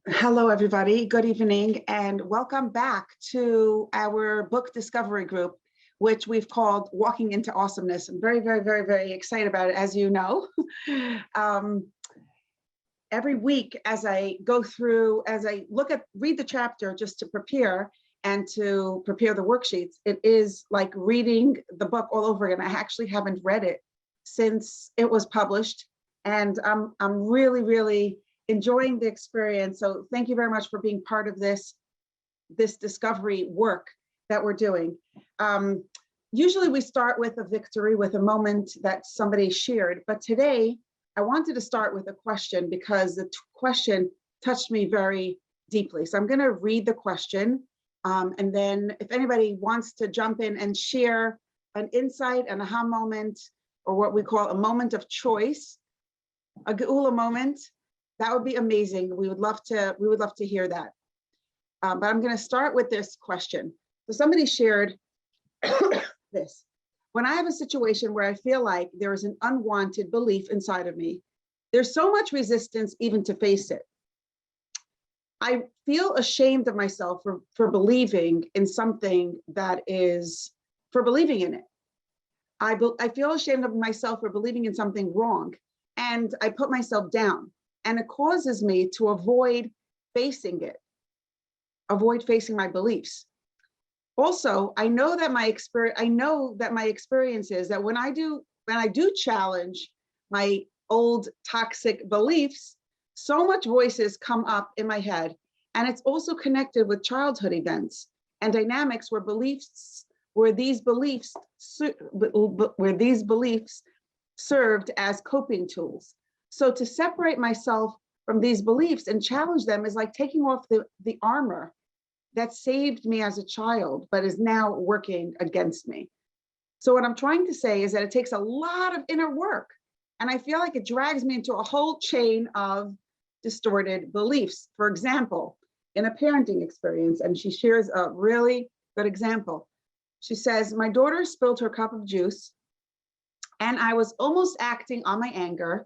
Hello, everybody. Good evening, and welcome back to our book discovery group, which we've called Walking into Awesomeness. I'm very, very, very, very excited about it, as you know. Every week, as I go through, as I read the chapter just to prepare and to prepare the worksheets, it is like reading the book all over again. I actually haven't read it since it was published, and I'm really, really enjoying the experience. So thank you very much for being part of this discovery work that we're doing. Usually we start with a victory, with a moment that somebody shared, but today I wanted to start with a question because the question touched me very deeply. So I'm going to read the question, and then if anybody wants to jump in and share an insight, an aha moment, or what we call a moment of choice, a geula moment, that would be amazing. We would love to hear that. But I'm going to start with this question. So somebody shared this. When I have a situation where I feel like there is an unwanted belief inside of me, there's so much resistance even to face it. I feel ashamed of myself for believing in something for believing in it. I feel ashamed of myself for believing in something wrong, and I put myself down. And it causes me to avoid facing it, avoid facing my beliefs. Also, I know that my experience is that when I do challenge my old toxic beliefs, so much voices come up in my head, and it's also connected with childhood events and dynamics where these beliefs served as coping tools. So to separate myself from these beliefs and challenge them is like taking off the armor that saved me as a child, but is now working against me. So what I'm trying to say is that it takes a lot of inner work, and I feel like it drags me into a whole chain of distorted beliefs. For example, in a parenting experience, and she shares a really good example. She says, my daughter spilled her cup of juice, and I was almost acting on my anger,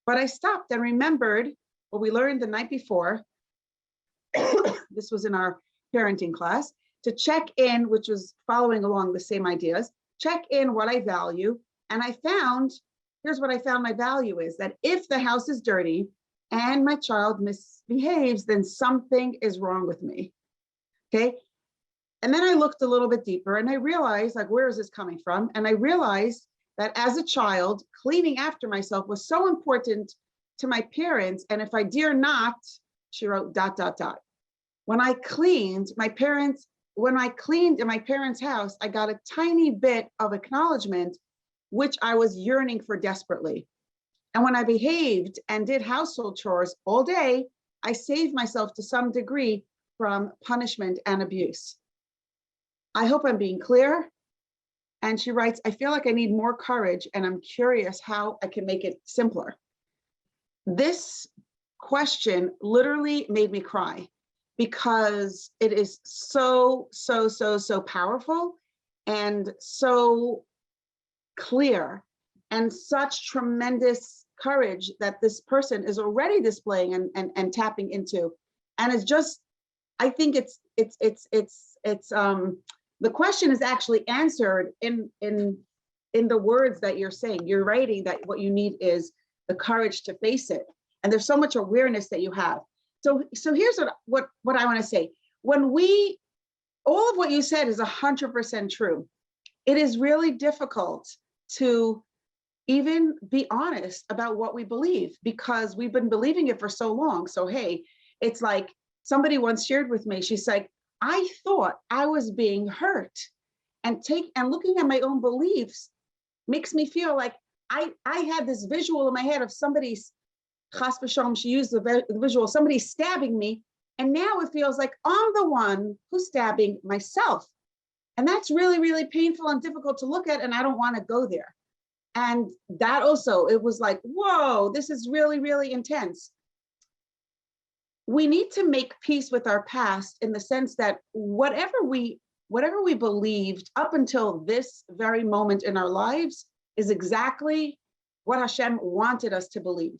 but I stopped and remembered what we learned the night before. This was in our parenting class, to check in, which was following along the same ideas, check in what I value. And here's what I found my value is, that if the house is dirty and my child misbehaves, then something is wrong with me. Okay. And then I looked a little bit deeper and I realized, like, where is this coming from? And I realized that as a child, cleaning after myself was so important to my parents. And if I dare not, she wrote ... When I cleaned in my parents' house, I got a tiny bit of acknowledgement, which I was yearning for desperately. And when I behaved and did household chores all day, I saved myself to some degree from punishment and abuse. I hope I'm being clear. And she writes, I feel like I need more courage, and I'm curious how I can make it simpler. This question literally made me cry because it is so powerful and so clear, and such tremendous courage that this person is already displaying and tapping into. And it's just, I think the question is actually answered in the words that you're saying. You're writing that what you need is the courage to face it. And there's so much awareness that you have. So here's what I want to say. All of what you said is 100% true. It is really difficult to even be honest about what we believe because we've been believing it for so long. So, hey, it's like somebody once shared with me, she's like, I thought I was being hurt, and looking at my own beliefs makes me feel like I had this visual in my head of somebody's, chas v'shalom, she used the visual, somebody stabbing me, and now it feels like I'm the one who's stabbing myself. And that's really, really painful and difficult to look at, and I don't want to go there. And that also, it was like, whoa, this is really, really intense. We need to make peace with our past in the sense that whatever we believed up until this very moment in our lives is exactly what Hashem wanted us to believe.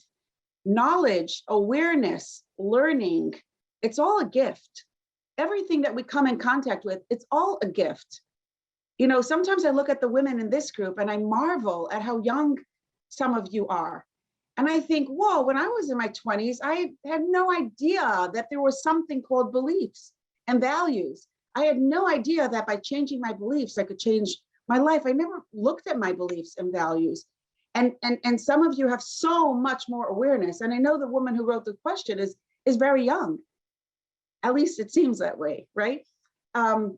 Knowledge, awareness, learning, It's all a gift. Everything that we come in contact with, it's all a gift. You know, sometimes I look at the women in this group and I marvel at how young some of you are. And I think, whoa, when I was in my 20s, I had no idea that there was something called beliefs and values. I had no idea that by changing my beliefs, I could change my life. I never looked at my beliefs and values. And some of you have so much more awareness. And I know the woman who wrote the question is very young. At least it seems that way, right? From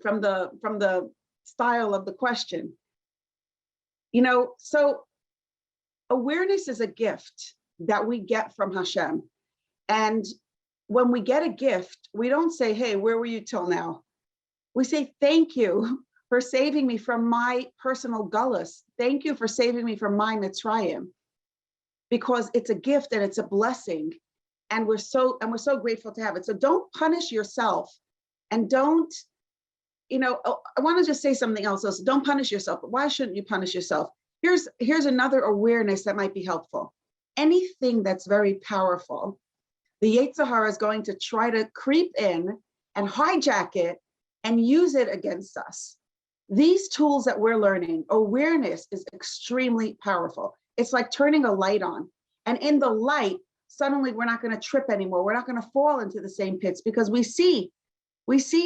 the style of the question. You know, so awareness is a gift that we get from Hashem. And when we get a gift, we don't say, hey, where were you till now? We say, thank you for saving me from my personal gullus. Thank you for saving me from my Mitzrayim. Because it's a gift and it's a blessing. And we're so grateful to have it. So don't punish yourself, and don't, you know, I want to just say something else. Also, don't punish yourself. But why shouldn't you punish yourself? Here's another awareness that might be helpful. Anything that's very powerful, the Yetzer Hara is going to try to creep in and hijack it and use it against us. These tools that we're learning, awareness is extremely powerful. It's like turning a light on. And in the light, suddenly we're not going to trip anymore. We're not going to fall into the same pits, because we see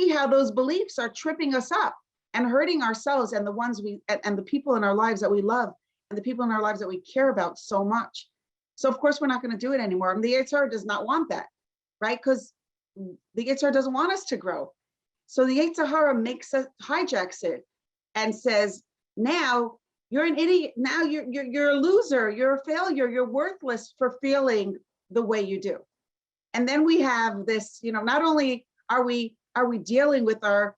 how those beliefs are tripping us up and hurting ourselves and the ones and the people in our lives that we love and the people in our lives that we care about so much. So of course we're not going to do it anymore. And the Yetzer Hara does not want that, right? Because the Yetzer Hara doesn't want us to grow. So the Yetzer Hara hijacks it and says, now you're an idiot. Now you're a loser. You're a failure. You're worthless for feeling the way you do. And then we have this, you know, not only are we dealing with our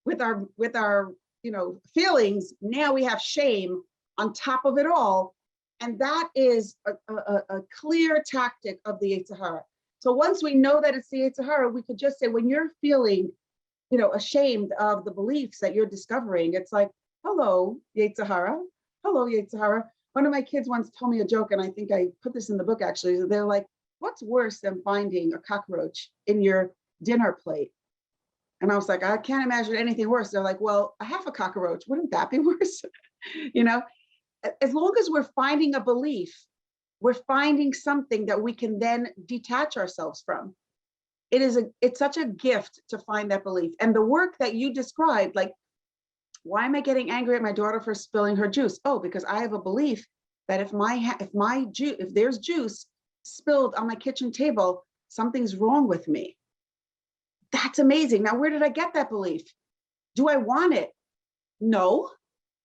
you know, feelings, now we have shame on top of it all. And that is a clear tactic of the Yetzer Hara. So once we know that it's the Yetzer Hara, we could just say, when you're feeling, you know, ashamed of the beliefs that you're discovering, it's like, hello, Yetzer Hara. Hello, Yetzer Hara. One of my kids once told me a joke, and I think I put this in the book actually. They're like, what's worse than finding a cockroach in your dinner plate? And I was like, I can't imagine anything worse. They're like, well, a half a cockroach, wouldn't that be worse? You know, as long as we're finding a belief, we're finding something that we can then detach ourselves from. It's such a gift to find that belief. And the work that you described, like, why am I getting angry at my daughter for spilling her juice? Oh, because I have a belief that if there's juice spilled on my kitchen table, something's wrong with me. That's amazing. Now, where did I get that belief? Do I want it? No.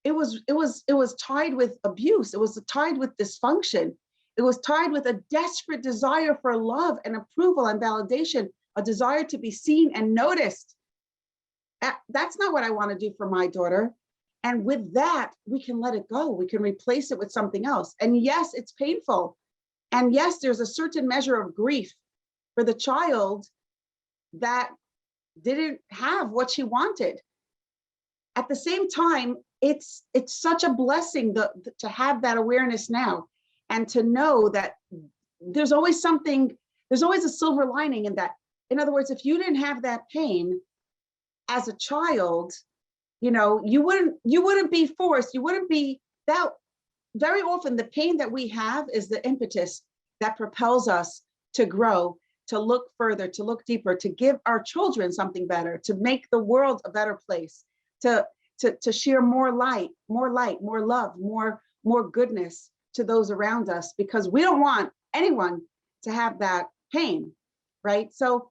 It was tied with abuse. It was tied with dysfunction. It was tied with a desperate desire for love and approval and validation, a desire to be seen and noticed. That's not what I want to do for my daughter. And with that, we can let it go. We can replace it with something else. And yes, it's painful. And yes, there's a certain measure of grief for the child that didn't have what she wanted. At the same time, it's such a blessing to have that awareness now, and to know that there's always a silver lining in that. In other words, if you didn't have that pain as a child, you know, you wouldn't be forced, you wouldn't be that. Very often the pain that we have is the impetus that propels us to grow, to look further, to look deeper, to give our children something better, to make the world a better place, to share more light, more love, more goodness to those around us, because we don't want anyone to have that pain, right? So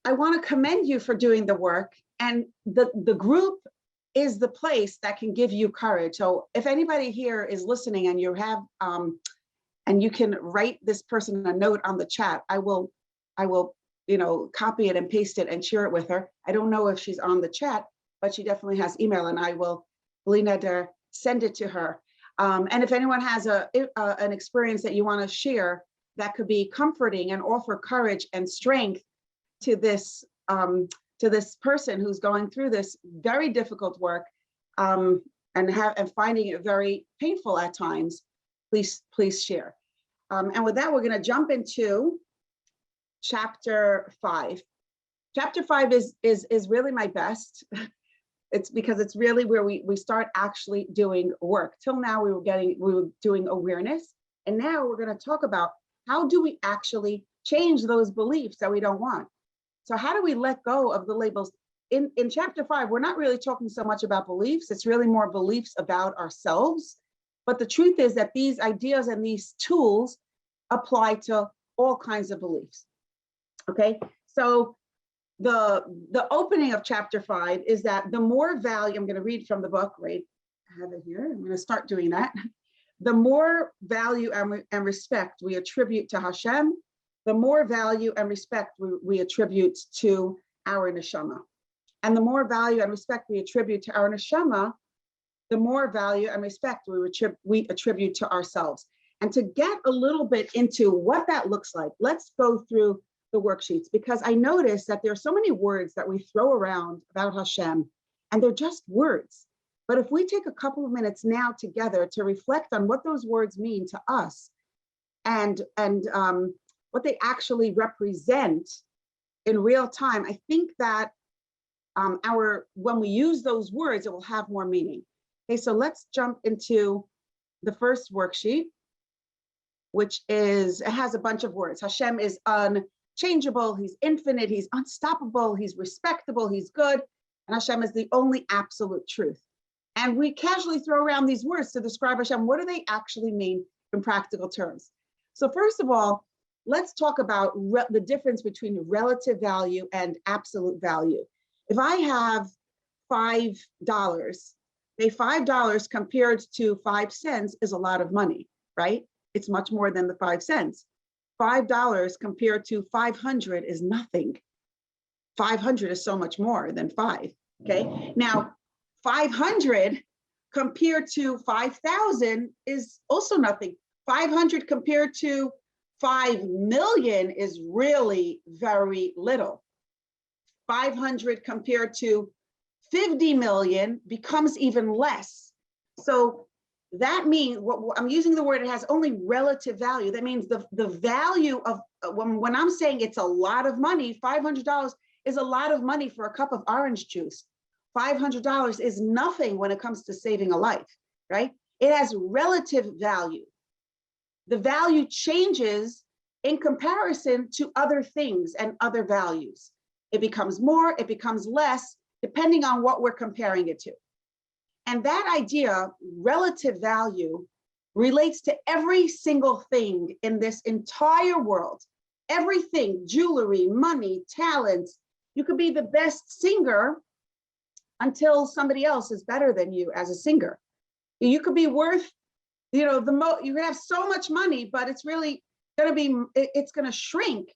I want to commend you for doing the work, and the group is the place that can give you courage. So if anybody here is listening and you have and you can write this person a note on the chat, I will, you know, copy it and paste it and share it with her. I don't know if she's on the chat, but she definitely has email, and I will, Lena, send it to her. And if anyone has an experience that you want to share that could be comforting and offer courage and strength to this person who's going through this very difficult work, and finding it very painful at times, please share. And with that, we're going to jump into chapter 5. Chapter 5 is really my best. It's because it's really where we start actually doing work. Till now we were doing awareness, and now we're going to talk about how do we actually change those beliefs that we don't want. So how do we let go of the labels? In chapter 5, we're not really talking so much about beliefs. It's really more beliefs about ourselves. But the truth is that these ideas and these tools apply to all kinds of beliefs. Okay, so the opening of chapter 5 is that the more value, I'm going to read from the book, right? I have it here. I'm going to start doing that. The more value and respect we attribute to Hashem, the more value and respect we attribute to our neshama. And the more value and respect we attribute to our neshama, the more value and respect we attribute to ourselves. And to get a little bit into what that looks like, let's go through the worksheets, because I noticed that there are so many words that we throw around about Hashem, and they're just words. But if we take a couple of minutes now together to reflect on what those words mean to us and what they actually represent in real time, I think that when we use those words, it will have more meaning. Okay, so let's jump into the first worksheet, which it has a bunch of words. Hashem is unchangeable, he's infinite, he's unstoppable, he's respectable, he's good, and Hashem is the only absolute truth. And we casually throw around these words to describe Hashem. What do they actually mean in practical terms? So first of all, let's talk about the difference between relative value and absolute value. If I have $5, $5 compared to 5 cents is a lot of money, right? It's much more than the 5 cents. $5 compared to 500 is nothing. 500 is so much more than 5, okay? Now, 500 compared to 5,000 is also nothing. 500 compared to 5 million is really very little. 500 compared to 50 million becomes even less. So that means, I'm using the word, it has only relative value. That means the value of, when I'm saying it's a lot of money, $500 is a lot of money for a cup of orange juice. $500 is nothing when it comes to saving a life, right? It has relative value. The value changes in comparison to other things and other values. It becomes more, it becomes less, depending on what we're comparing it to. And that idea, relative value, relates to every single thing in this entire world. Everything, jewelry, money, talents. You could be the best singer until somebody else is better than you as a singer. You could be worth, you could have so much money, but it's really it's gonna shrink.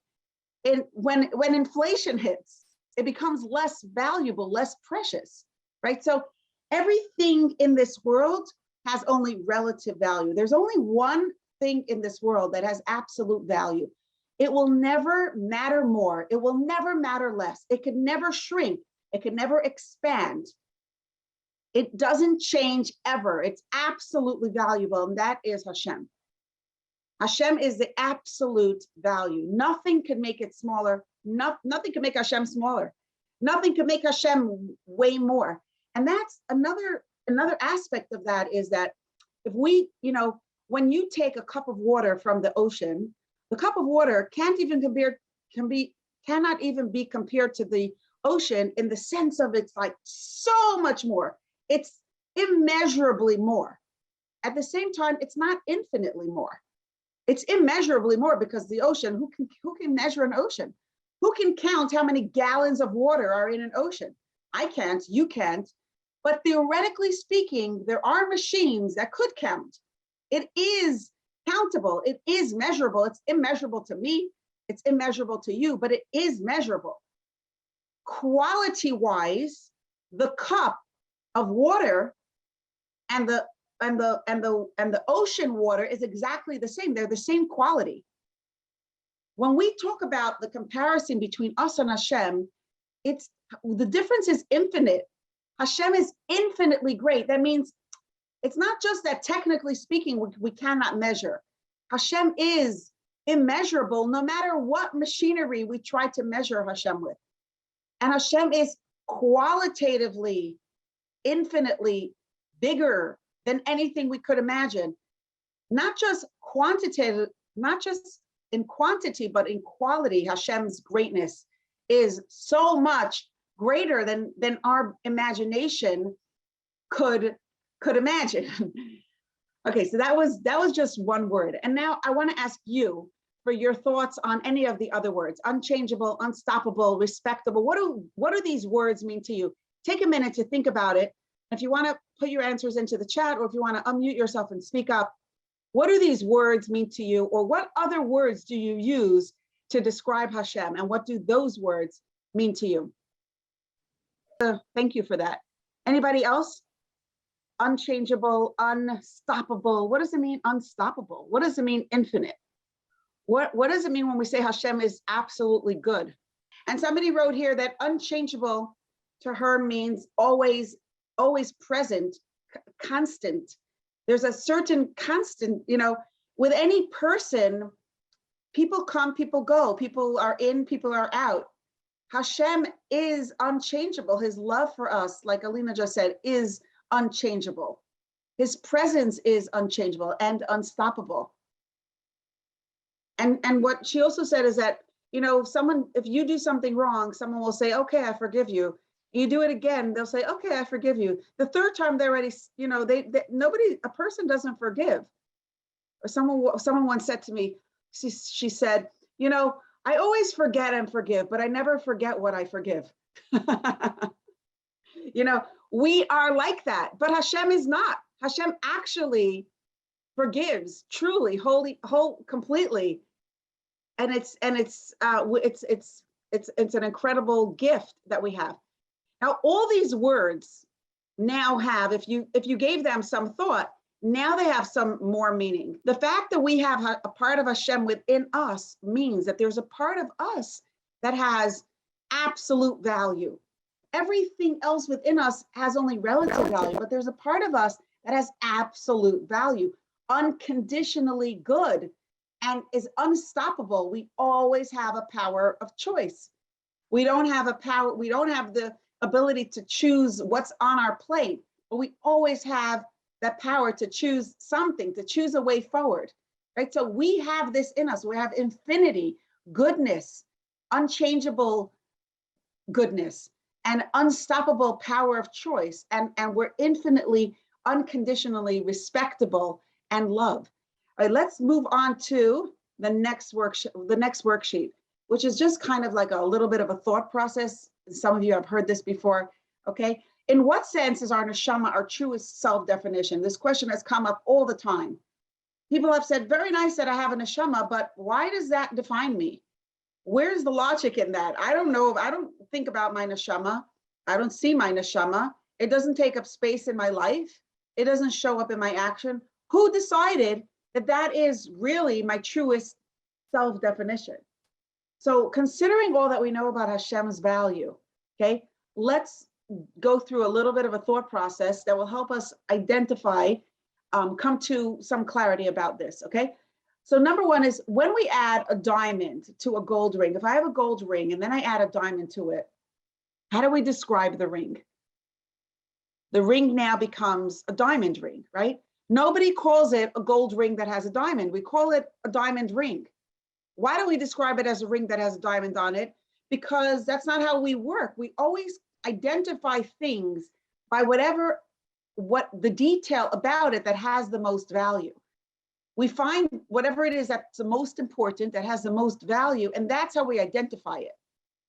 When inflation hits, it becomes less valuable, less precious, right? So everything in this world has only relative value. There's only one thing in this world that has absolute value. It will never matter more. It will never matter less. It could never shrink. It could never expand. It doesn't change ever. It's absolutely valuable, and that is Hashem. Hashem is the absolute value. Nothing can make it smaller. Nothing can make Hashem smaller. Nothing can make Hashem way more. And that's another aspect of that, is that if we, when you take a cup of water from the ocean, the cup of water cannot even be compared to the ocean in the sense of it's like so much more. It's immeasurably more. At the same time, it's not infinitely more. It's immeasurably more, because the ocean, who can measure an ocean? Who can count how many gallons of water are in an ocean? I can't, you can't. But theoretically speaking, there are machines that could count. It is countable, it is measurable. It's immeasurable to me, it's immeasurable to you, but it is measurable. Quality-wise, the cup of water and the ocean water is exactly the same. They're the same quality. When we talk about the comparison between us and Hashem, the difference is infinite. Hashem is infinitely great. That means it's not just that technically speaking, we cannot measure. Hashem is immeasurable, no matter what machinery we try to measure Hashem with. And Hashem is qualitatively, infinitely bigger than anything we could imagine. Not just quantitative, not just in quantity, but in quality. Hashem's greatness is so much greater than our imagination could imagine. Okay, so that was just one word. And now I want to ask you for your thoughts on any of the other words: unchangeable, unstoppable, respectable. What do these words mean to you? Take a minute to think about it. If you want to put your answers into the chat, or if you want to unmute yourself and speak up, what do these words mean to you? Or what other words do you use to describe Hashem? And what do those words mean to you? Thank you for that. Anybody else? Unchangeable, unstoppable. What does it mean, unstoppable? What does it mean, infinite? What does it mean when we say Hashem is absolutely good? And somebody wrote here that unchangeable to her means always present, constant. There's a certain constant, with any person, people come, people go, people are in, people are out. Hashem is unchangeable. His love for us, like Alina just said, is unchangeable. His presence is unchangeable and unstoppable. And what she also said is that, if you do something wrong, someone will say, okay, I forgive you. You do it again, they'll say, okay, I forgive you. The third time they're already, a person doesn't forgive. Or someone once said to me, she said, I always forget and forgive, but I never forget what I forgive. We are like that, but Hashem is not. Hashem actually forgives truly, completely. And it's an incredible gift that we have. Now, all these words now have, if you gave them some thought, now they have some more meaning. The fact that we have a part of Hashem within us means that there's a part of us that has absolute value. Everything else within us has only relative value, but there's a part of us that has absolute value, unconditionally good, and is unstoppable. We always have a power of choice. We don't have the ability to choose what's on our plate, but we always have that power to choose something, to choose a way forward, right? So we have this in us. We have infinity, goodness, unchangeable goodness, and unstoppable power of choice. And we're infinitely, unconditionally respectable and love. All right, let's move on to the next worksheet, which is just kind of like a little bit of a thought process. Some of you have heard this before, okay? In what sense is our neshama our truest self-definition? This question has come up all the time. People have said, very nice that I have a neshama, but why does that define me? Where's the logic in that? I don't know. I don't think about my neshama. I don't see my neshama. It doesn't take up space in my life. It doesn't show up in my action. Who decided that that is really my truest self-definition? So considering all that we know about Hashem's value, okay, let's go through a little bit of a thought process that will help us identify, come to some clarity about this, okay? So number one is when we add a diamond to a gold ring, if I have a gold ring and then I add a diamond to it, how do we describe the ring? The ring now becomes a diamond ring, right? Nobody calls it a gold ring that has a diamond. We call it a diamond ring. Why do we describe it as a ring that has a diamond on it? Because that's not how we work. We always identify things by what the detail about it that has the most value. We find whatever it is that's the most important, that has the most value, and that's how we identify it,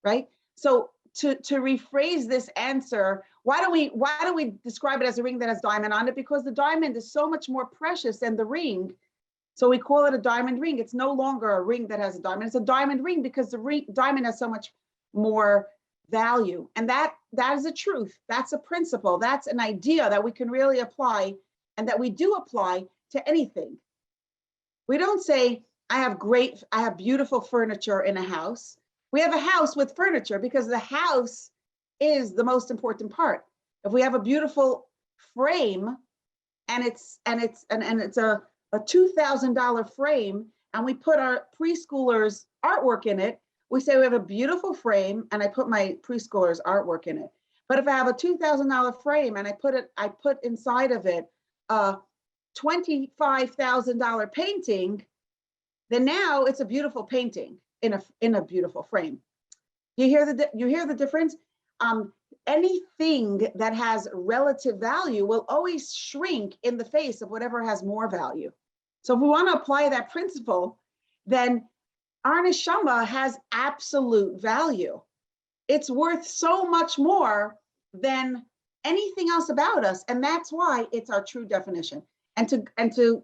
right? So to rephrase this answer, why do we describe it as a ring that has diamond on it? Because the diamond is so much more precious than the ring. So we call it a diamond ring. It's no longer a ring that has a diamond. It's a diamond ring because the diamond has so much more value. And that is a truth. That's a principle. That's an idea that we can really apply and that we do apply to anything. We don't say, I have beautiful furniture in a house. We have a house with furniture because the house is the most important part. If we have a beautiful frame and it's a $2,000 frame and we put our preschoolers' artwork in it, we say we have a beautiful frame, and I put my preschoolers' artwork in it. But if I have a $2,000 frame and I put inside of it a $25,000 painting, then now it's a beautiful painting in a beautiful frame. You hear the difference? Anything that has relative value will always shrink in the face of whatever has more value. So if we want to apply that principle, then our neshama has absolute value. It's worth so much more than anything else about us. And that's why it's our true definition. And to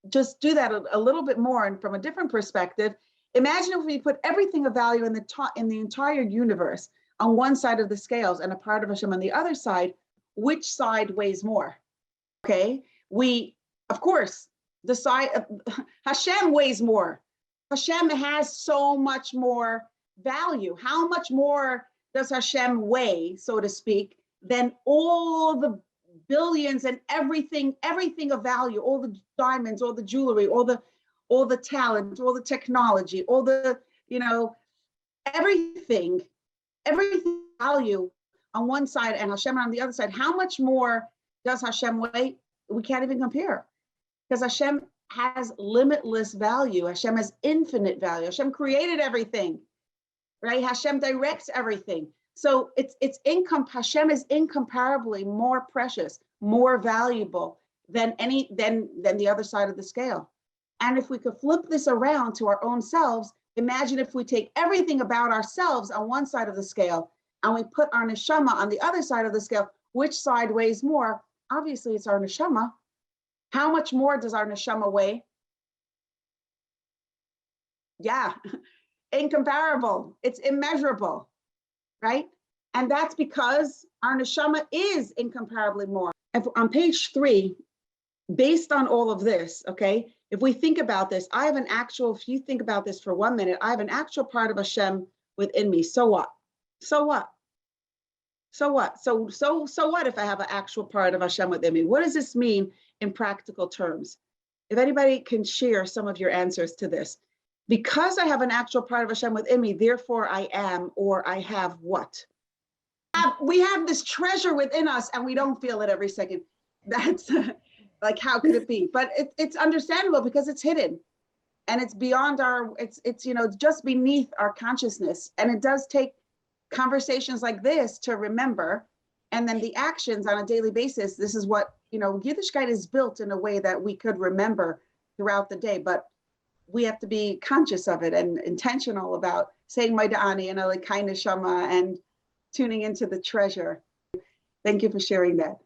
just do that a little bit more and from a different perspective, imagine if we put everything of value in the entire universe on one side of the scales and a part of Hashem on the other side, which side weighs more? Okay, of course, the side of Hashem weighs more. Hashem has so much more value. How much more does Hashem weigh, so to speak, than all the billions and everything of value, all the diamonds, all the jewelry, all the talent, all the technology, all the, everything value on one side and Hashem on the other side. How much more does Hashem weigh? We can't even compare, because Hashem has limitless value. Hashem has infinite value. Hashem created everything, right? Hashem directs everything. So Hashem is incomparably more precious, more valuable than the other side of the scale. And if we could flip this around to our own selves, imagine if we take everything about ourselves on one side of the scale and we put our neshama on the other side of the scale, which side weighs more? Obviously, it's our neshama. How much more does our neshama weigh? Yeah, incomparable. It's immeasurable, right? And that's because our neshama is incomparably more. On page 3, based on all of this, okay, if we think about this, if you think about this for 1 minute, I have an actual part of Hashem within me. So what? So what? So what? So what if I have an actual part of Hashem within me? What does this mean in practical terms? If anybody can share some of your answers to this. Because I have an actual part of Hashem within me, therefore I am, or I have what? We have this treasure within us and we don't feel it every second. That's like, how could it be? But it's understandable because it's hidden and it's beyond it's just beneath our consciousness. And it does take conversations like this to remember. And then the actions on a daily basis. This is what, Yiddishkeit is built in a way that we could remember throughout the day, but we have to be conscious of it and intentional about saying Maida'ani and Elikai Neshama and tuning into the treasure. Thank you for sharing that.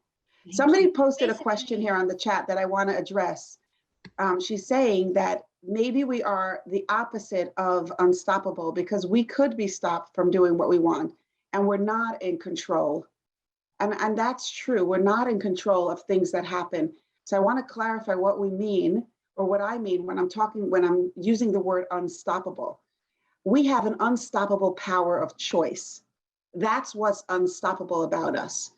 Somebody posted a question here on the chat that I want to address. She's saying that maybe we are the opposite of unstoppable because we could be stopped from doing what we want and we're not in control. And that's true. We're not in control of things that happen. So I want to clarify what we mean, or what I mean when I'm using the word unstoppable. We have an unstoppable power of choice. That's what's unstoppable about us.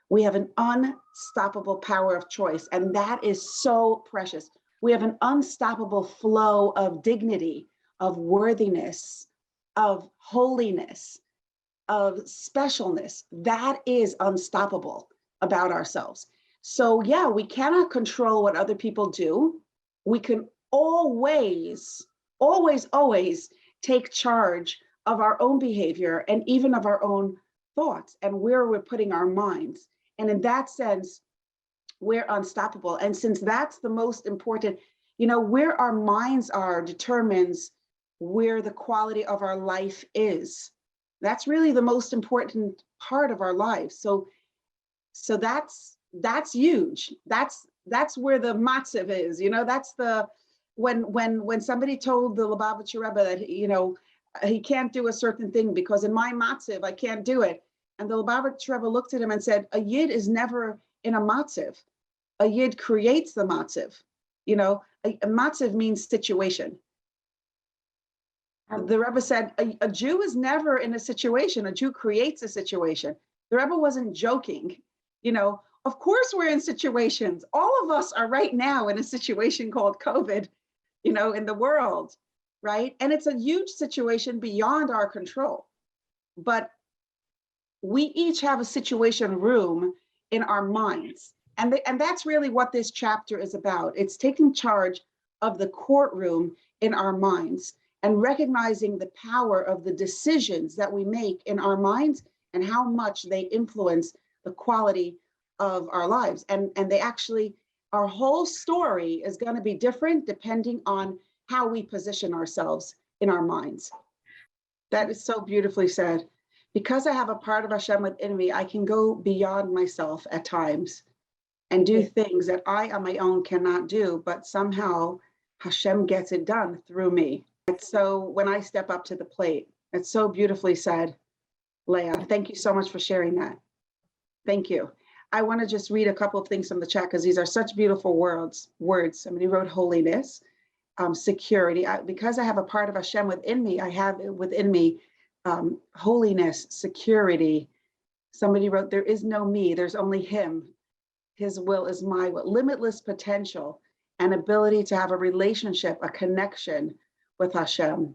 We have an unstoppable power of choice, and that is so precious. We have an unstoppable flow of dignity, of worthiness, of holiness, of specialness. That is unstoppable about ourselves. So yeah, we cannot control what other people do. We can always take charge of our own behavior and even of our own thoughts and where we're putting our minds. And in that sense, we're unstoppable. And since that's the most important, where our minds are determines where the quality of our life is. That's really the most important part of our lives. So that's huge. That's where the matziv is. That's the when somebody told the Lubavitcher Rebbe that he can't do a certain thing because in my matziv I can't do it. And the Lubavitcher Rebbe looked at him and said, a yid is never in a matziv. A yid creates the matziv. A matziv means situation. The Rebbe said, a Jew is never in a situation. A Jew creates a situation. The Rebbe wasn't joking. Of course we're in situations. All of us are right now in a situation called COVID. in the world, right? And it's a huge situation beyond our control. But we each have a situation room in our minds. And that's really what this chapter is about. It's taking charge of the courtroom in our minds and recognizing the power of the decisions that we make in our minds and how much they influence the quality of our lives. And they actually, our whole story is going to be different depending on how we position ourselves in our minds. That is so beautifully said. Because I have a part of Hashem within me, I can go beyond myself at times and do things that I on my own cannot do, but somehow Hashem gets it done through me. So when I step up to the plate, it's so beautifully said, Leah. Thank you so much for sharing that. Thank you. I want to just read a couple of things from the chat because these are such beautiful words. Somebody wrote holiness, security. Because I have a part of Hashem within me, I have within me holiness, security. Somebody wrote, there is no me, there's only him. His will is my will. Limitless potential and ability to have a relationship, a connection with Hashem.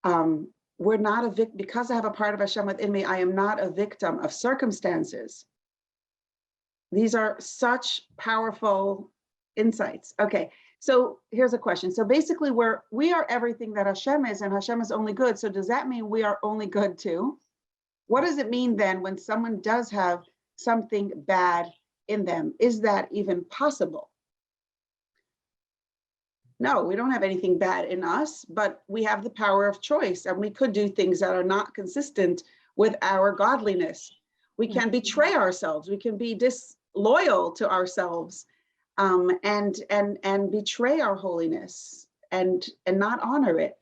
We're not a victim. Because I have a part of Hashem within me, I am not a victim of circumstances. These are such powerful insights. Okay, so here's a question. So basically we are everything that Hashem is, and Hashem is only good. So does that mean we are only good too? What does it mean then when someone does have something bad in them? Is that even possible? No, we don't have anything bad in us, but we have the power of choice, and we could do things that are not consistent with our godliness. We can betray ourselves. We can be disloyal to ourselves, and betray our holiness and not honor it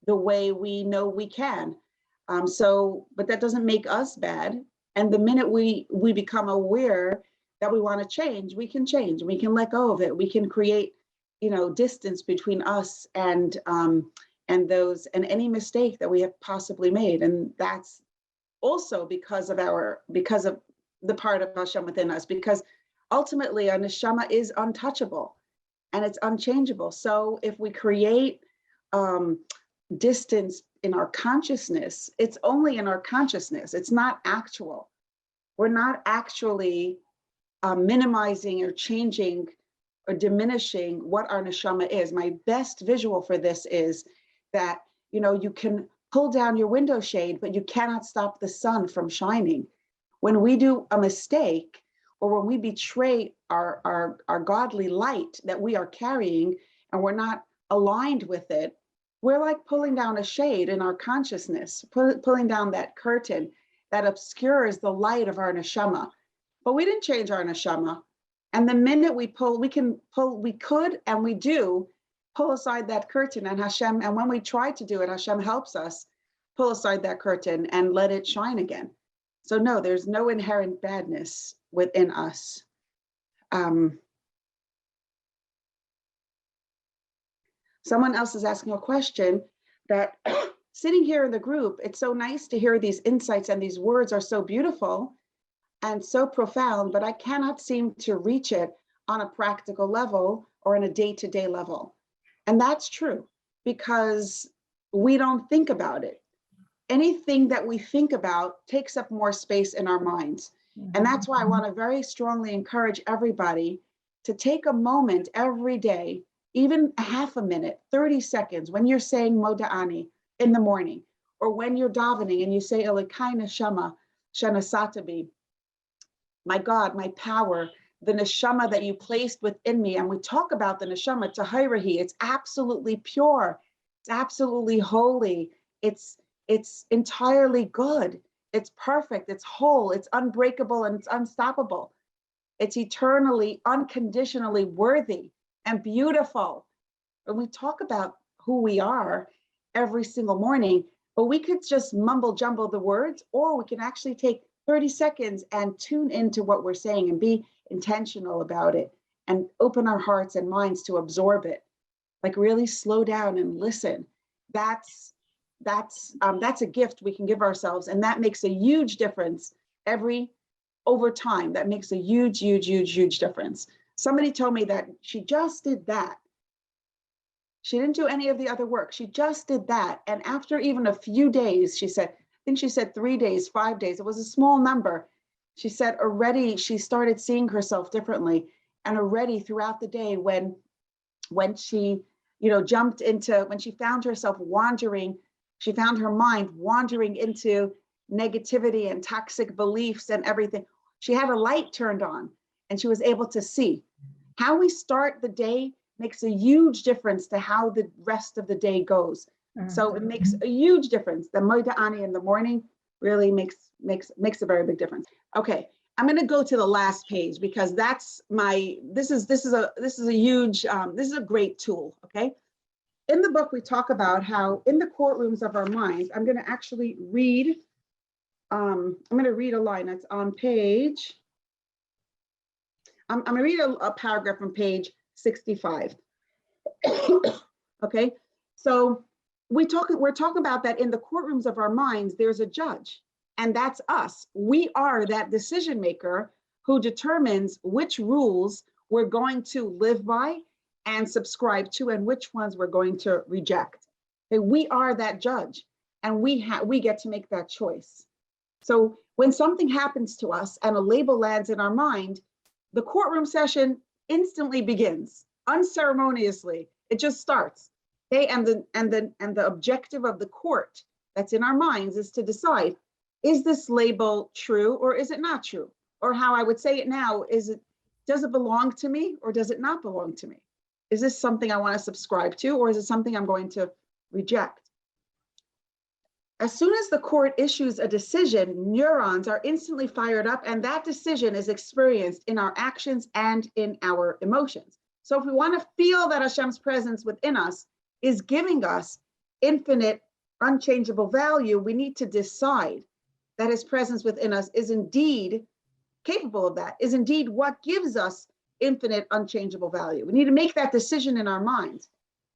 the way we know we can. But that doesn't make us bad. And the minute we become aware that we want to change, we can change. We can let go of it. We can create, distance between us and any mistake that we have possibly made. And that's also because of the part of Hashem within us, because ultimately our neshama is untouchable and it's unchangeable. So if we create distance in our consciousness, it's only in our consciousness. It's not actual. We're not actually minimizing or changing or diminishing what our neshama is. My best visual for this is that, you can pull down your window shade, but you cannot stop the sun from shining. When we do a mistake, or when we betray our godly light that we are carrying, and we're not aligned with it, we're like pulling down a shade in our consciousness, pulling down that curtain that obscures the light of our neshama. But we didn't change our neshama. And the minute we could, and we do, pull aside that curtain, and Hashem, and when we try to do it, Hashem helps us pull aside that curtain and let it shine again. So no, there's no inherent badness within us. Someone else is asking a question that sitting here in the group, it's so nice to hear these insights, and these words are so beautiful and so profound, but I cannot seem to reach it on a practical level or on a day-to-day level. And that's true because we don't think about it. Anything that we think about takes up more space in our minds. And that's why I want to very strongly encourage everybody to take a moment every day, even a half a minute, 30 seconds, when you're saying Moda'ani in the morning, or when you're davening and you say Elokai Neshama Shanasatabi, my God, my power, the neshama that you placed within me. And we talk about the neshama, tahirahi, it's absolutely pure, it's absolutely holy, it's entirely good, it's perfect, it's whole, it's unbreakable, and it's unstoppable. It's eternally, unconditionally worthy and beautiful. And we talk about who we are every single morning, but we could just mumble jumble the words, or we can actually take 30 seconds and tune into what we're saying and be intentional about it and open our hearts and minds to absorb it. Like really slow down and listen. That's a gift we can give ourselves, and that makes a huge difference over time. That makes a huge difference. Somebody told me that she just did that. She didn't do any of the other work. She just did that. And after even a few days, she said, I think she said 3 days, 5 days, it was a small number. She said already she started seeing herself differently. And already throughout the day, when she, jumped into, when she found herself wandering, she found her mind wandering into negativity and toxic beliefs and everything. She had a light turned on and she was able to see. How we start the day makes a huge difference to how the rest of the day goes. So it makes a huge difference. The Moida Ani in the morning really makes a very big difference. Okay, I'm going to go to the last page because that's this is a huge, this is a great tool. Okay, in the book we talk about how in the courtrooms of our minds, I'm going to actually read. I'm going to read a line that's on page. I'm going to read a paragraph from page 65. Okay, so we're talking about that in the courtrooms of our minds, there's a judge, and that's us. We are that decision maker who determines which rules we're going to live by and subscribe to, and which ones we're going to reject. Okay, we are that judge, and we get to make that choice. So when something happens to us and a label lands in our mind, the courtroom session instantly begins, unceremoniously. It just starts. Okay, and the objective of the court that's in our minds is to decide, is this label true or is it not true? Or how I would say it now, does it belong to me or does it not belong to me? Is this something I want to subscribe to or is it something I'm going to reject? As soon as the court issues a decision, neurons are instantly fired up, and that decision is experienced in our actions and in our emotions. So if we want to feel that Hashem's presence within us is giving us infinite, unchangeable value, we need to decide that his presence within us is indeed capable of that, is indeed what gives us infinite, unchangeable value. We need to make that decision in our minds.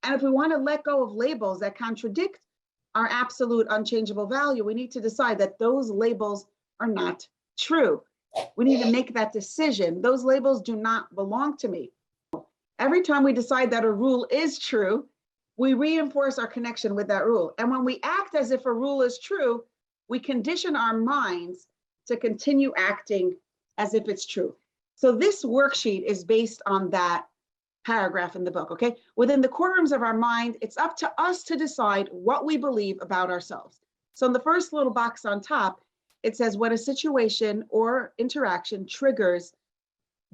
And if we want to let go of labels that contradict our absolute unchangeable value, we need to decide that those labels are not true. We need to make that decision. Those labels do not belong to me. Every time we decide that a rule is true, we reinforce our connection with that rule. And when we act as if a rule is true, we condition our minds to continue acting as if it's true. So this worksheet is based on that paragraph in the book, okay? Within the courtrooms of our mind, it's up to us to decide what we believe about ourselves. So in the first little box on top, it says when a situation or interaction triggers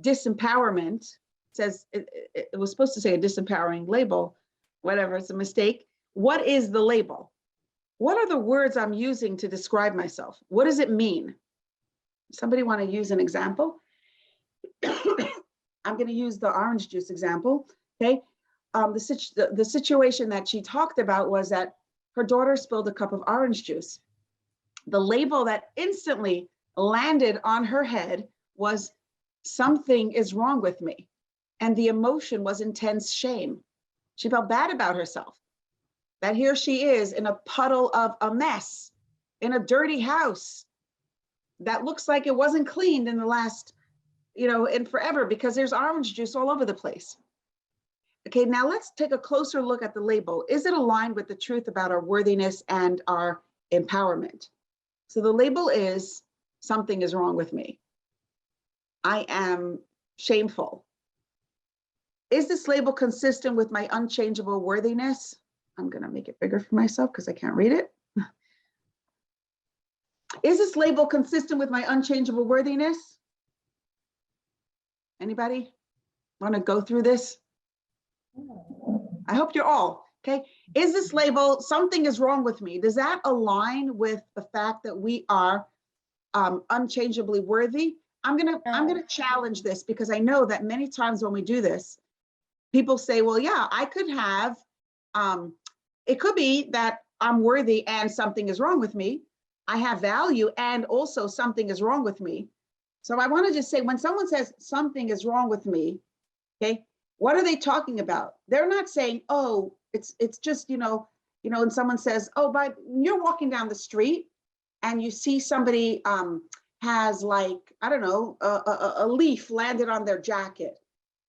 disempowerment, it says, it was supposed to say a disempowering label, whatever, it's a mistake. What is the label? What are the words I'm using to describe myself? What does it mean? Somebody want to use an example? I'm going to use the orange juice example, okay? The situation that she talked about was that her daughter spilled a cup of orange juice. The label that instantly landed on her head was something is wrong with me. And the emotion was intense shame. She felt bad about herself, that here she is in a puddle of a mess, in a dirty house that looks like it wasn't cleaned in the last in forever because there's orange juice all over the place. Okay, now let's take a closer look at the label. Is it aligned with the truth about our worthiness and our empowerment? So the label is something is wrong with me. I am shameful. Is this label consistent with my unchangeable worthiness? I'm going to make it bigger for myself because I can't read it. Is this label consistent with my unchangeable worthiness? Anybody want to go through this? I hope you're all, okay? Is this label, something is wrong with me? Does that align with the fact that we are unchangeably worthy? I'm gonna challenge this because I know that many times when we do this, people say, well, yeah, I could have, it could be that I'm worthy and something is wrong with me. I have value and also something is wrong with me. So I want to just say, when someone says something is wrong with me, okay, what are they talking about? They're not saying, oh, it's just, and someone says, oh, but you're walking down the street and you see somebody has like, I don't know, a leaf landed on their jacket.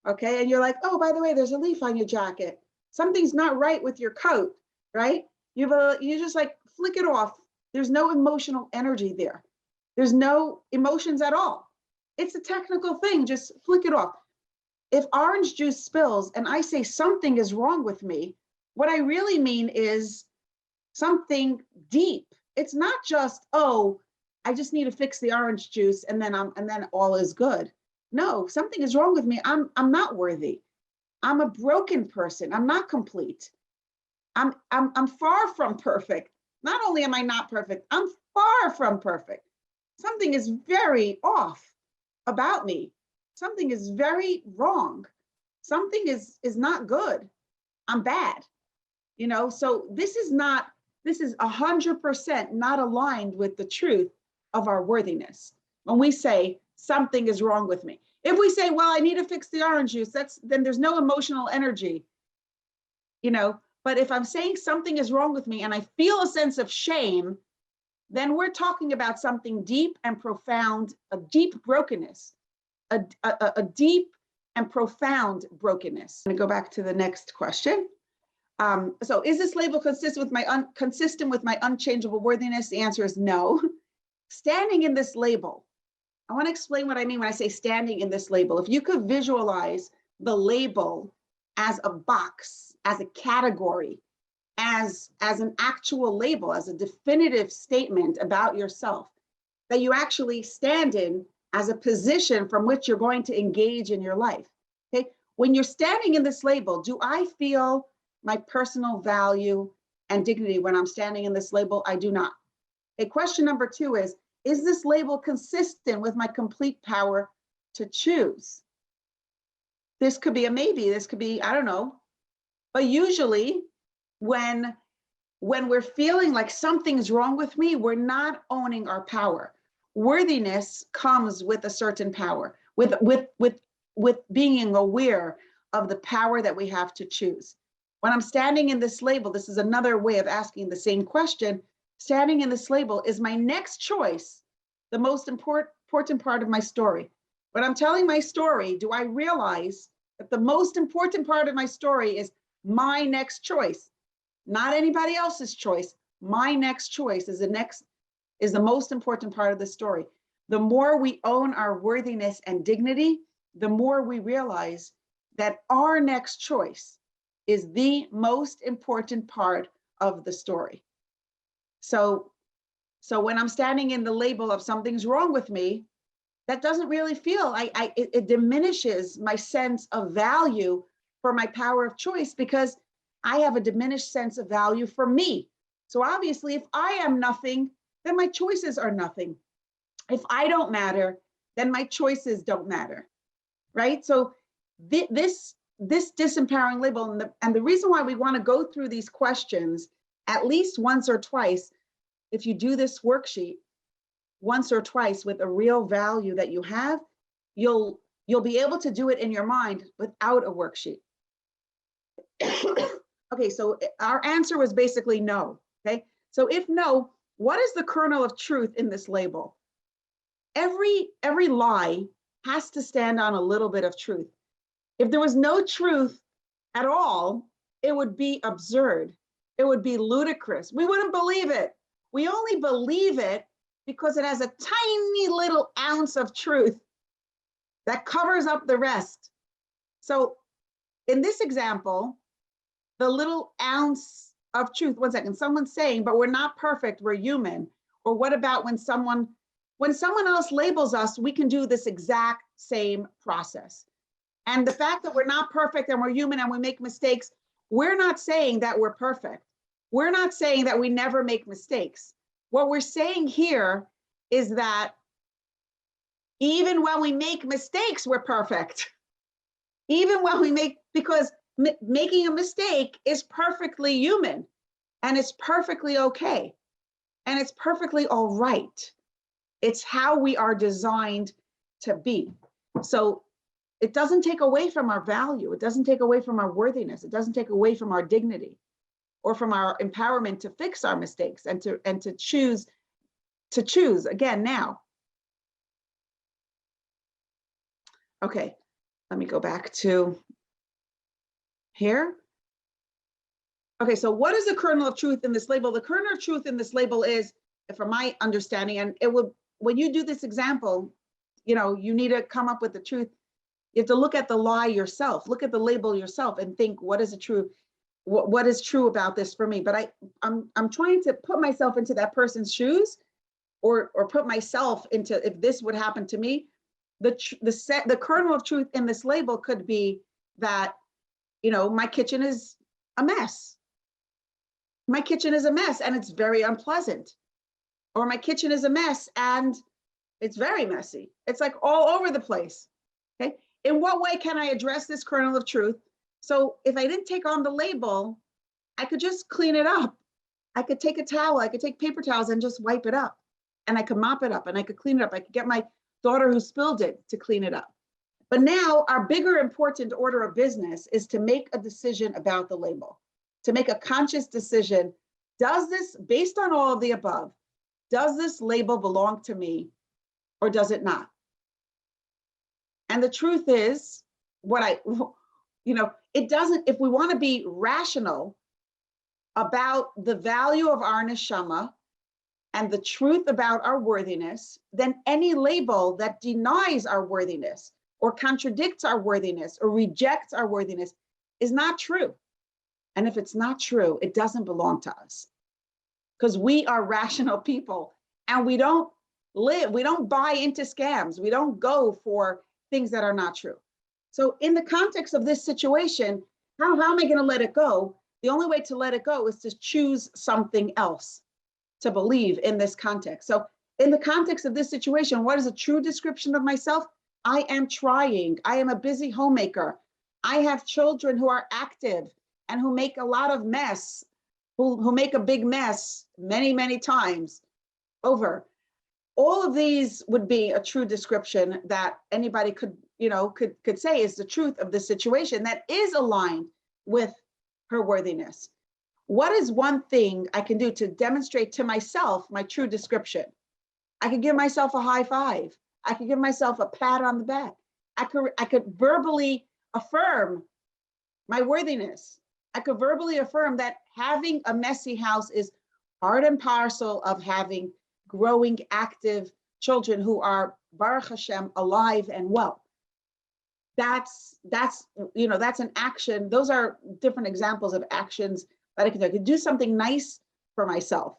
Okay. And you're like, oh, by the way, there's a leaf on your jacket. something's not right with your coat, right? You just like flick it off. There's no emotional energy there. There's no emotions at all. It's a technical thing, just flick it off. If orange juice spills and I say something is wrong with me, what I really mean is something deep. It's not just, oh, I just need to fix the orange juice and then all is good. No, something is wrong with me. I'm not worthy. I'm a broken person. I'm not complete. I'm far from perfect. Not only am I not perfect, I'm far from perfect. Something is very off about me. Something is very wrong. Something is not good. I'm bad. So this is 100% not aligned with the truth of our worthiness. When we say something is wrong with me. If we say, well, I need to fix the orange juice, then there's no emotional energy, But if I'm saying something is wrong with me and I feel a sense of shame, then we're talking about something deep and profound, a deep brokenness, a deep and profound brokenness. I'm gonna go back to the next question. So is this label consistent with my unchangeable worthiness? The answer is no. Standing in this label, I want to explain what I mean when I say standing in this label. If you could visualize the label as a box, as a category, as an actual label, as a definitive statement about yourself, that you actually stand in as a position from which you're going to engage in your life. Okay, when you're standing in this label, do I feel my personal value and dignity when I'm standing in this label? I do not. Okay, question number 2 is this label consistent with my complete power to choose? This could be a maybe, this could be, I don't know. But usually when we're feeling like something's wrong with me, we're not owning our power. Worthiness comes with a certain power, with being aware of the power that we have to choose. When I'm standing in this label, this is another way of asking the same question. Standing in this label, is my next choice the most important part of my story? When I'm telling my story, do I realize that the most important part of my story is my next choice, not anybody else's choice? My next choice is the most important part of the story. The more we own our worthiness and dignity, the more we realize that our next choice is the most important part of the story. So when I'm standing in the label of something's wrong with me, that doesn't really feel, it diminishes my sense of value for my power of choice, because I have a diminished sense of value for me. So obviously, if I am nothing, then my choices are nothing. If I don't matter, then my choices don't matter, right? So this disempowering label, and the reason why we want to go through these questions at least once or twice, if you do this worksheet once or twice with a real value that you have, you'll be able to do it in your mind without a worksheet. Okay, so our answer was basically no, okay? So if no, what is the kernel of truth in this label? Every lie has to stand on a little bit of truth. If there was no truth at all, it would be absurd. It would be ludicrous. We wouldn't believe it. We only believe it because it has a tiny little ounce of truth that covers up the rest. So in this example, the little ounce of truth, one second, someone's saying, but we're not perfect, we're human. Or what about when someone else labels us, we can do this exact same process. And the fact that we're not perfect and we're human and we make mistakes, we're not saying that we're perfect. We're not saying that we never make mistakes. What we're saying here is that even when we make mistakes, we're perfect. Even when we because making a mistake is perfectly human, and it's perfectly okay, and it's perfectly all right. It's how we are designed to be. So it doesn't take away from our value. It doesn't take away from our worthiness. It doesn't take away from our dignity or from our empowerment to fix our mistakes and to choose again now. Okay, let me go back to here. Okay, so what is the kernel of truth in this label? The kernel of truth in this label is, from my understanding, and it will, when you do this example, you need to come up with the truth. You have to look at the lie yourself, look at the label yourself, and think, what is the truth? What is true about this for me? But I'm trying to put myself into that person's shoes, or put myself into, if this would happen to me. The kernel of truth in this label could be that, my kitchen is a mess. My kitchen is a mess and it's very unpleasant. Or my kitchen is a mess and it's very messy. It's like all over the place. Okay. In what way can I address this kernel of truth? So if I didn't take on the label, I could just clean it up. I could take a towel, I could take paper towels and just wipe it up. And I could mop it up and I could clean it up. I could get my daughter who spilled it to clean it up. But now our bigger important order of business is to make a decision about the label, to make a conscious decision. Does this, based on all of the above, does this label belong to me or does it not? And the truth is, it doesn't. If we want to be rational about the value of our neshama and the truth about our worthiness, then any label that denies our worthiness or contradicts our worthiness or rejects our worthiness is not true. And if it's not true, it doesn't belong to us, because we are rational people and we don't buy into scams. We don't go for things that are not true. So in the context of this situation, how am I going to let it go? The only way to let it go is to choose something else to believe in this context. So in the context of this situation, what is a true description of myself? I am trying. I am a busy homemaker. I have children who are active and who make a lot of mess, who make a big mess many, many times over. All of these would be a true description that anybody could say is the truth of the situation that is aligned with her worthiness. What is one thing I can do to demonstrate to myself my true description? I could give myself a high five. I could give myself a pat on the back. I could verbally affirm my worthiness. I could verbally affirm that having a messy house is part and parcel of having growing, active children who are, Baruch Hashem, alive and well. That's an action. Those are different examples of actions that I can do. I could do something nice for myself.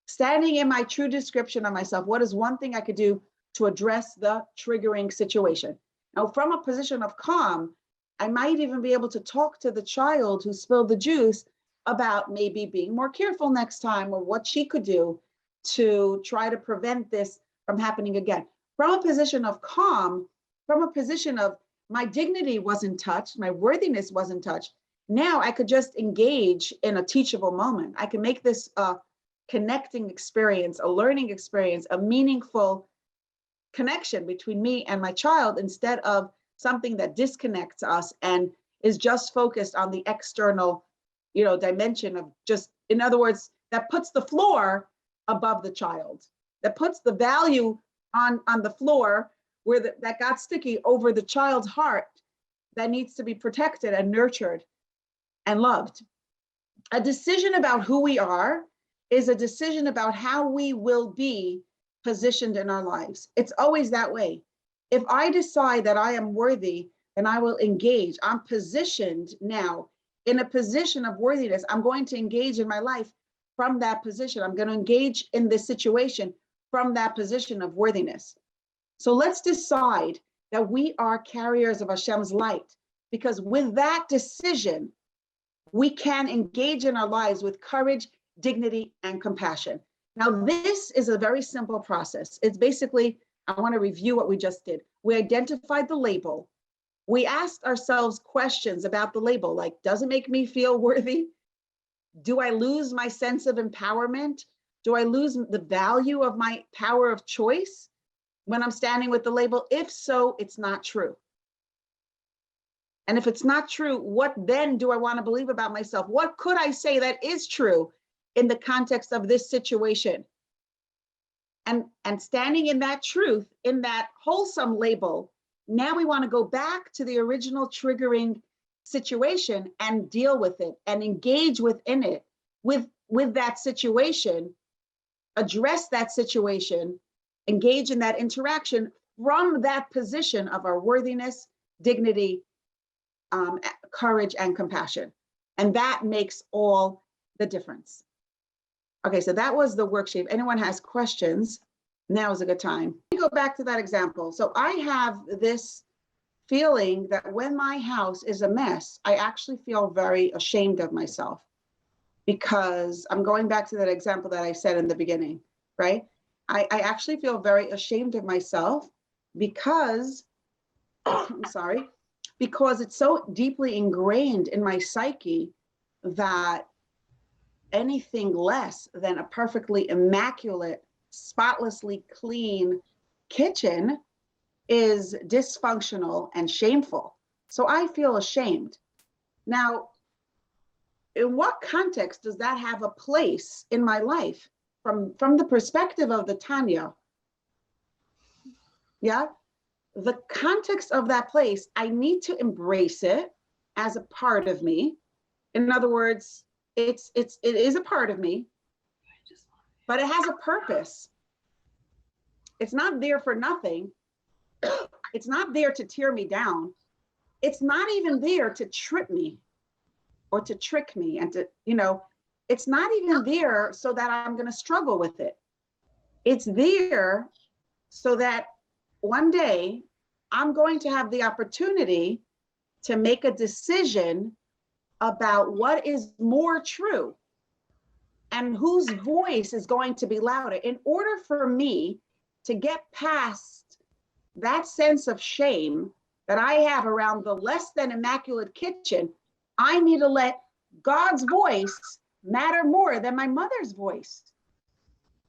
Standing in my true description of myself, what is one thing I could do to address the triggering situation? Now, from a position of calm, I might even be able to talk to the child who spilled the juice about maybe being more careful next time, or what she could do to try to prevent this from happening again. From a position of calm, from a position of my dignity wasn't touched, my worthiness wasn't touched, now I could just engage in a teachable moment. I can make this a connecting experience, a learning experience, a meaningful connection between me and my child, instead of something that disconnects us and is just focused on the external, dimension of just, in other words, that puts the floor above the child, that puts the value on the floor where that got sticky over the child's heart that needs to be protected and nurtured and loved. A decision about who we are is a decision about how we will be positioned in our lives. It's always that way. If I decide that I am worthy, then I will engage. I'm positioned now in a position of worthiness. I'm going to engage in my life from that position. I'm going to engage in this situation from that position of worthiness. So let's decide that we are carriers of Hashem's light, because with that decision, we can engage in our lives with courage, dignity, and compassion. Now, this is a very simple process. It's basically, I want to review what we just did. We identified the label. We asked ourselves questions about the label, like, does it make me feel worthy? Do I lose my sense of empowerment? Do I lose the value of my power of choice when I'm standing with the label? If so, it's not true. And if it's not true, what then do I want to believe about myself? What could I say that is true in the context of this situation? And standing in that truth, in that wholesome label, now we want to go back to the original triggering situation and deal with it and engage within it with that situation, address that situation, engage in that interaction from that position of our worthiness, dignity, courage, and compassion. And that makes all the difference. Okay, so that was the worksheet. If anyone has questions, now is a good time. Go back to that example. So I have this feeling that when my house is a mess, I actually feel very ashamed of myself, because I'm going back to that example that I said in the beginning, right? I actually feel very ashamed of myself because, I'm sorry, because it's so deeply ingrained in my psyche that anything less than a perfectly immaculate, spotlessly clean kitchen is dysfunctional and shameful. So I feel ashamed. Now, in what context does that have a place in my life from the perspective of the Tanya? Yeah, the context of that place, I need to embrace it as a part of me. In other words, it is a part of me, but it has a purpose. It's not there for nothing. It's not there to tear me down. It's not even there to trip me or to trick me and to, it's not even there so that I'm going to struggle with it. It's there so that one day I'm going to have the opportunity to make a decision about what is more true and whose voice is going to be louder. In order for me to get past that sense of shame that I have around the less than immaculate kitchen, I need to let God's voice matter more than my mother's voice.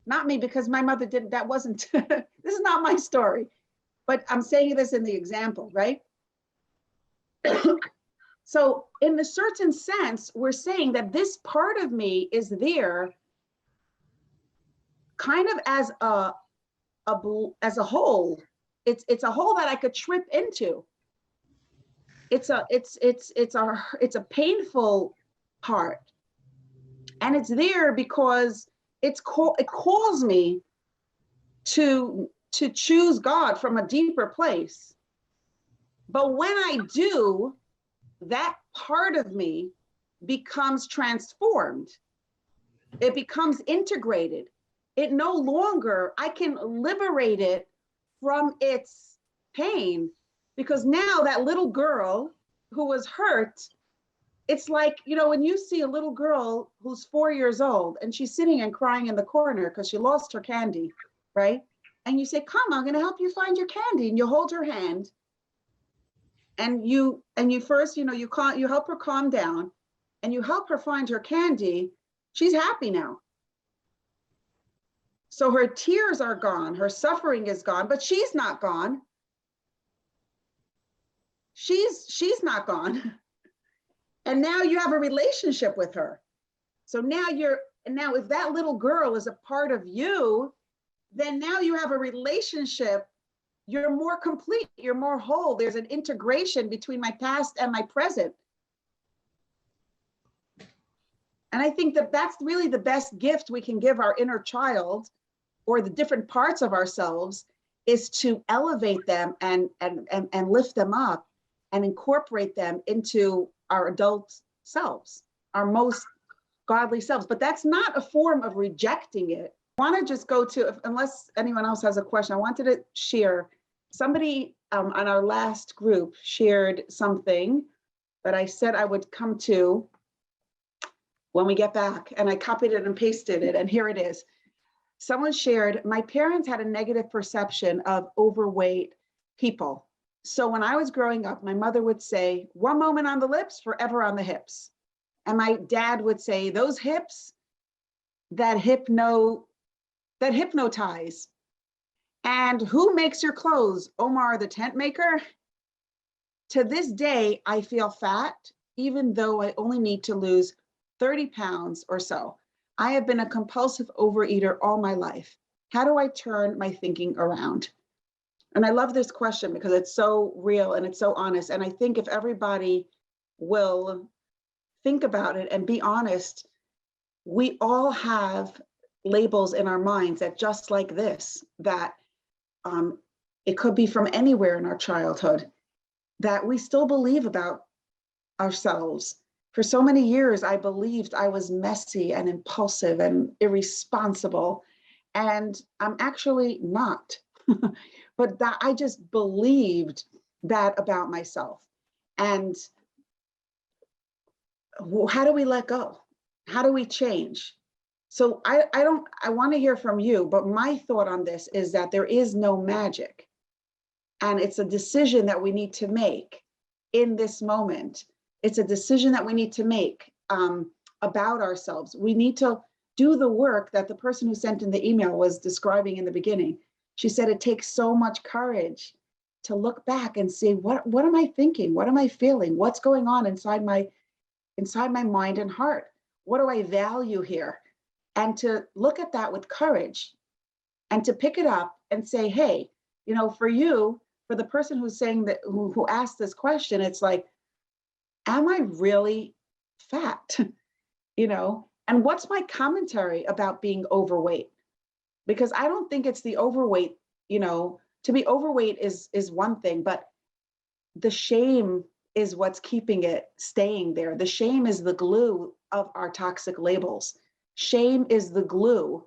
Not me, because my mother didn't, that wasn't, this is not my story, but I'm saying this in the example, right? So in a certain sense, we're saying that this part of me is there kind of as a hole. It's a hole that I could trip into. It's a painful part. And it's there because it calls me to choose God from a deeper place. But when I do, that part of me becomes transformed. It becomes integrated. It no longer, I can liberate it from its pain, because now that little girl who was hurt, it's like, when you see a little girl who's 4 years old and she's sitting and crying in the corner because she lost her candy, right? And you say, come, I'm going to help you find your candy. And you hold her hand. And you first, you help her calm down and you help her find her candy. She's happy now. So her tears are gone, her suffering is gone, but she's not gone. She's not gone. And now you have a relationship with her. So now if that little girl is a part of you, then now you have a relationship. You're more complete, you're more whole. There's an integration between my past and my present. And I think that that's really the best gift we can give our inner child, or the different parts of ourselves, is to elevate them and lift them up and incorporate them into our adult selves, our most godly selves. But that's not a form of rejecting it. I want to just go to, unless anyone else has a question, I wanted to share, somebody on our last group shared something that I said I would come to when we get back, and I copied it and pasted it, and here it is. Someone shared, my parents had a negative perception of overweight people. So when I was growing up, my mother would say, one moment on the lips, forever on the hips. And my dad would say, those hips that hypnotize. And who makes your clothes? Omar, the tent maker? To this day, I feel fat, even though I only need to lose 30 pounds or so. I have been a compulsive overeater all my life. How do I turn my thinking around? And I love this question because it's so real and it's so honest. And I think if everybody will think about it and be honest, we all have labels in our minds that just like this, that it could be from anywhere in our childhood, that we still believe about ourselves. For so many years, I believed I was messy and impulsive and irresponsible, and I'm actually not. But that I just believed that about myself. And how do we let go? How do we change? So I want to hear from you, but my thought on this is that there is no magic. And it's a decision that we need to make in this moment. It's a decision that we need to make about ourselves. We need to do the work that the person who sent in the email was describing in the beginning. She said it takes so much courage to look back and see, what am I thinking? What am I feeling? What's going on inside my mind and heart? What do I value here? And to look at that with courage and to pick it up and say, hey, you know, for you, for the person who's saying that, who asked this question, it's like, am I really fat? You know, and what's my commentary about being overweight? Because I don't think it's the overweight, you know, to be overweight is one thing, but the shame is what's keeping it staying there. The shame is the glue of our toxic labels. Shame is the glue.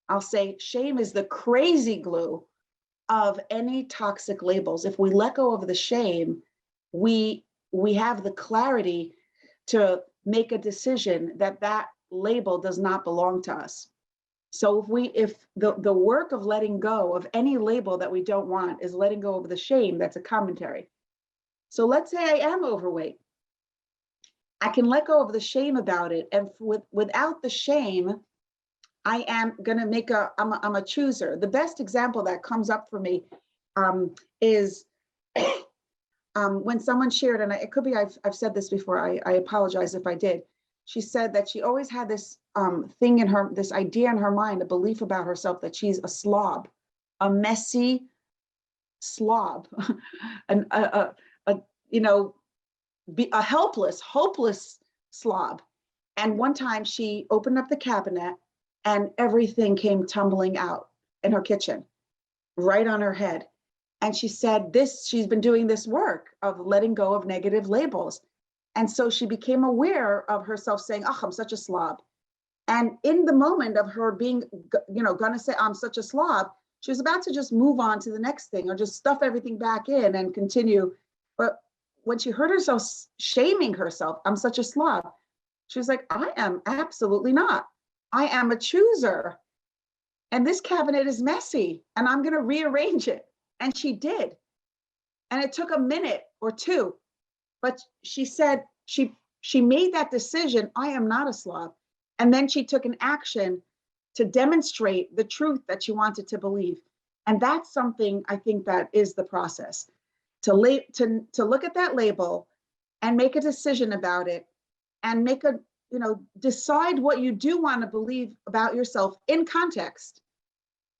I'll say shame is the crazy glue of any toxic labels. If we let go of the shame, we have the clarity to make a decision that that label does not belong to us. So if the work of letting go of any label that we don't want is letting go of the shame, that's a commentary. So let's say I am overweight. I can let go of the shame about it. And without the shame, I am going to make I'm a chooser. The best example that comes up for me is when someone shared, and it could be I've said this before, I apologize if I did. She said that she always had this thing in her, this idea in her mind, a belief about herself that she's a slob, a messy slob, and you know, be a hopeless slob. And one time she opened up the cabinet and everything came tumbling out in her kitchen, right on her head. And she said she's been doing this work of letting go of negative labels. And so she became aware of herself saying, oh, I'm such a slob. And in the moment of her being, you know, gonna say, I'm such a slob, she was about to just move on to the next thing or just stuff everything back in and continue. But when she heard herself shaming herself, I'm such a slob, she was like, I am absolutely not. I am a chooser. And this cabinet is messy and I'm going to rearrange it. And she did. And it took a minute or two, but she said she made that decision. I am not a slob. And then she took an action to demonstrate the truth that she wanted to believe. And that's something I think that is the process, to look at that label and make a decision about it and make a, you know, decide what you do want to believe about yourself in context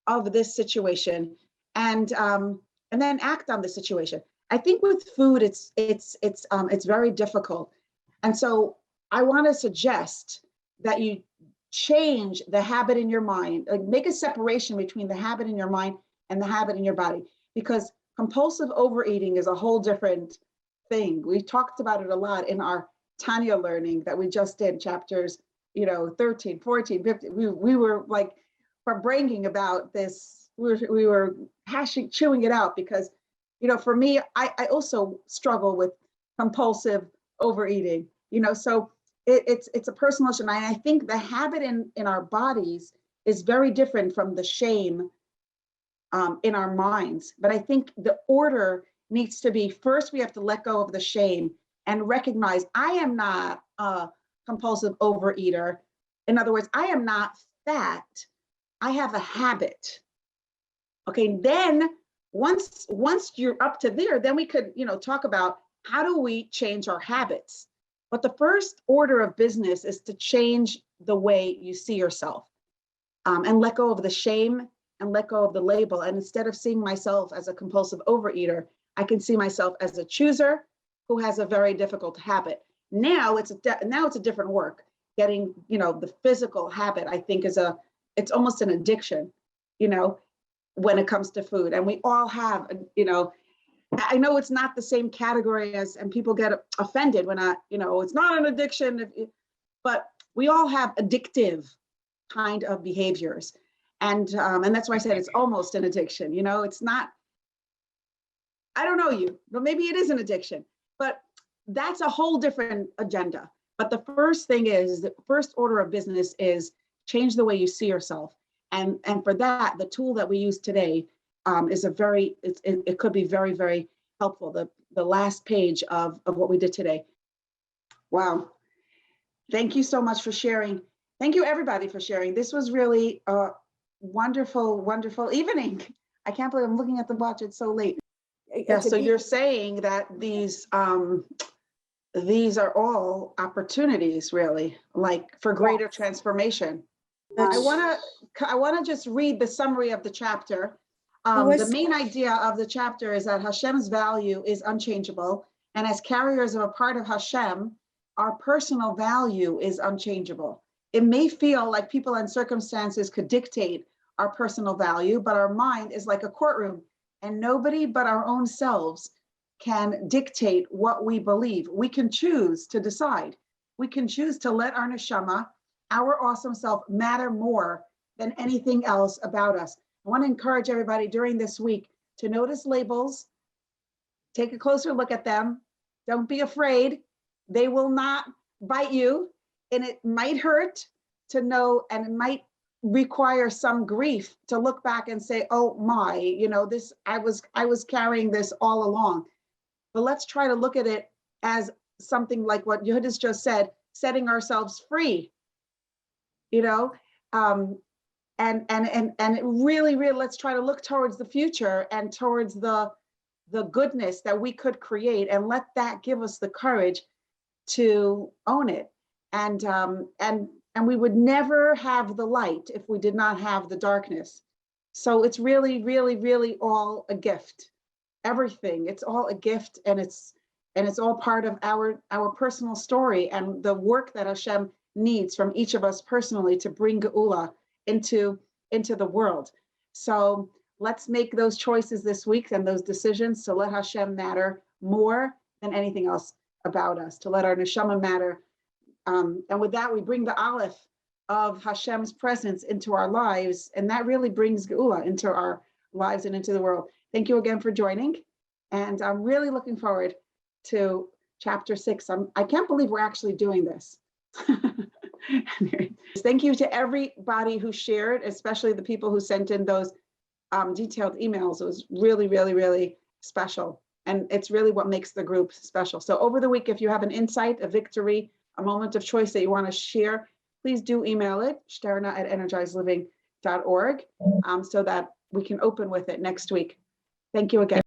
of this situation, and then act on the situation. I think with food, it's very difficult. And so I want to suggest that you change the habit in your mind, like make a separation between the habit in your mind and the habit in your body, because compulsive overeating is a whole different thing. We talked about it a lot in our Tanya learning that we just did, chapters, you know, 13, 14, 15. We were like bragging about this. We were chewing it out because, you know, for me, I also struggle with compulsive overeating, you know, so it's a personal issue. And I think the habit in our bodies is very different from the shame in our minds. But I think the order needs to be, first, we have to let go of the shame and recognize I am not a compulsive overeater. In other words, I am not fat. I have a habit. Okay, then once you're up to there, then we could, you know, talk about how do we change our habits. But the first order of business is to change the way you see yourself, and let go of the shame and let go of the label. And instead of seeing myself as a compulsive overeater, I can see myself as a chooser who has a very difficult habit. Now it's a different work. Getting, the physical habit, I think it's almost an addiction, when it comes to food. And we all have, I know it's not the same category and people get offended when it's not an addiction, but we all have addictive kind of behaviors. And that's why I said it's almost an addiction. It's not, I don't know you, but maybe it is an addiction, but that's a whole different agenda. But the first order of business is change the way you see yourself. And for that, the tool that we use today is it could be very, very helpful. The last page of what we did today. Wow. Thank you so much for sharing. Thank you everybody for sharing. This was really a wonderful, wonderful evening. I can't believe I'm looking at the watch. It's so late. Yeah, so you're saying that these are all opportunities, really, like for greater transformation. I want to just read the summary of the chapter. The main idea of the chapter is that Hashem's value is unchangeable, and as carriers of a part of Hashem, our personal value is unchangeable. It may feel like people and circumstances could dictate our personal value, but our mind is like a courtroom, and nobody but our own selves can dictate what we believe. We can choose to decide. We can choose to let our neshama, our awesome self, matter more than anything else about us. I want to encourage everybody during this week to notice labels, take a closer look at them. Don't be afraid. They will not bite you, and it might hurt to know, and it might require some grief to look back and say, oh my, this, I was carrying this all along. But let's try to look at it as something like what Yehudis just said, setting ourselves free, and it really, let's try to look towards the future and towards the goodness that we could create, and let that give us the courage to own it. And we would never have the light if we did not have the darkness. So it's really, really, really all a gift. Everything, it's all a gift, and it's all part of our personal story and the work that Hashem needs from each of us personally to bring Geula into the world. So let's make those choices this week and those decisions to let Hashem matter more than anything else about us, to let our neshama matter. And with that, we bring the aleph of Hashem's presence into our lives, and that really brings Geula into our lives and into the world. Thank you again for joining, and I'm really looking forward to chapter 6. I can't believe we're actually doing this. Thank you to everybody who shared, especially the people who sent in those detailed emails. It was really, really, really special, and it's really what makes the group special. So over the week, if you have an insight, a victory, a moment of choice that you want to share, please do email it, shterna@energizeliving.org, so that we can open with it next week. Thank you again.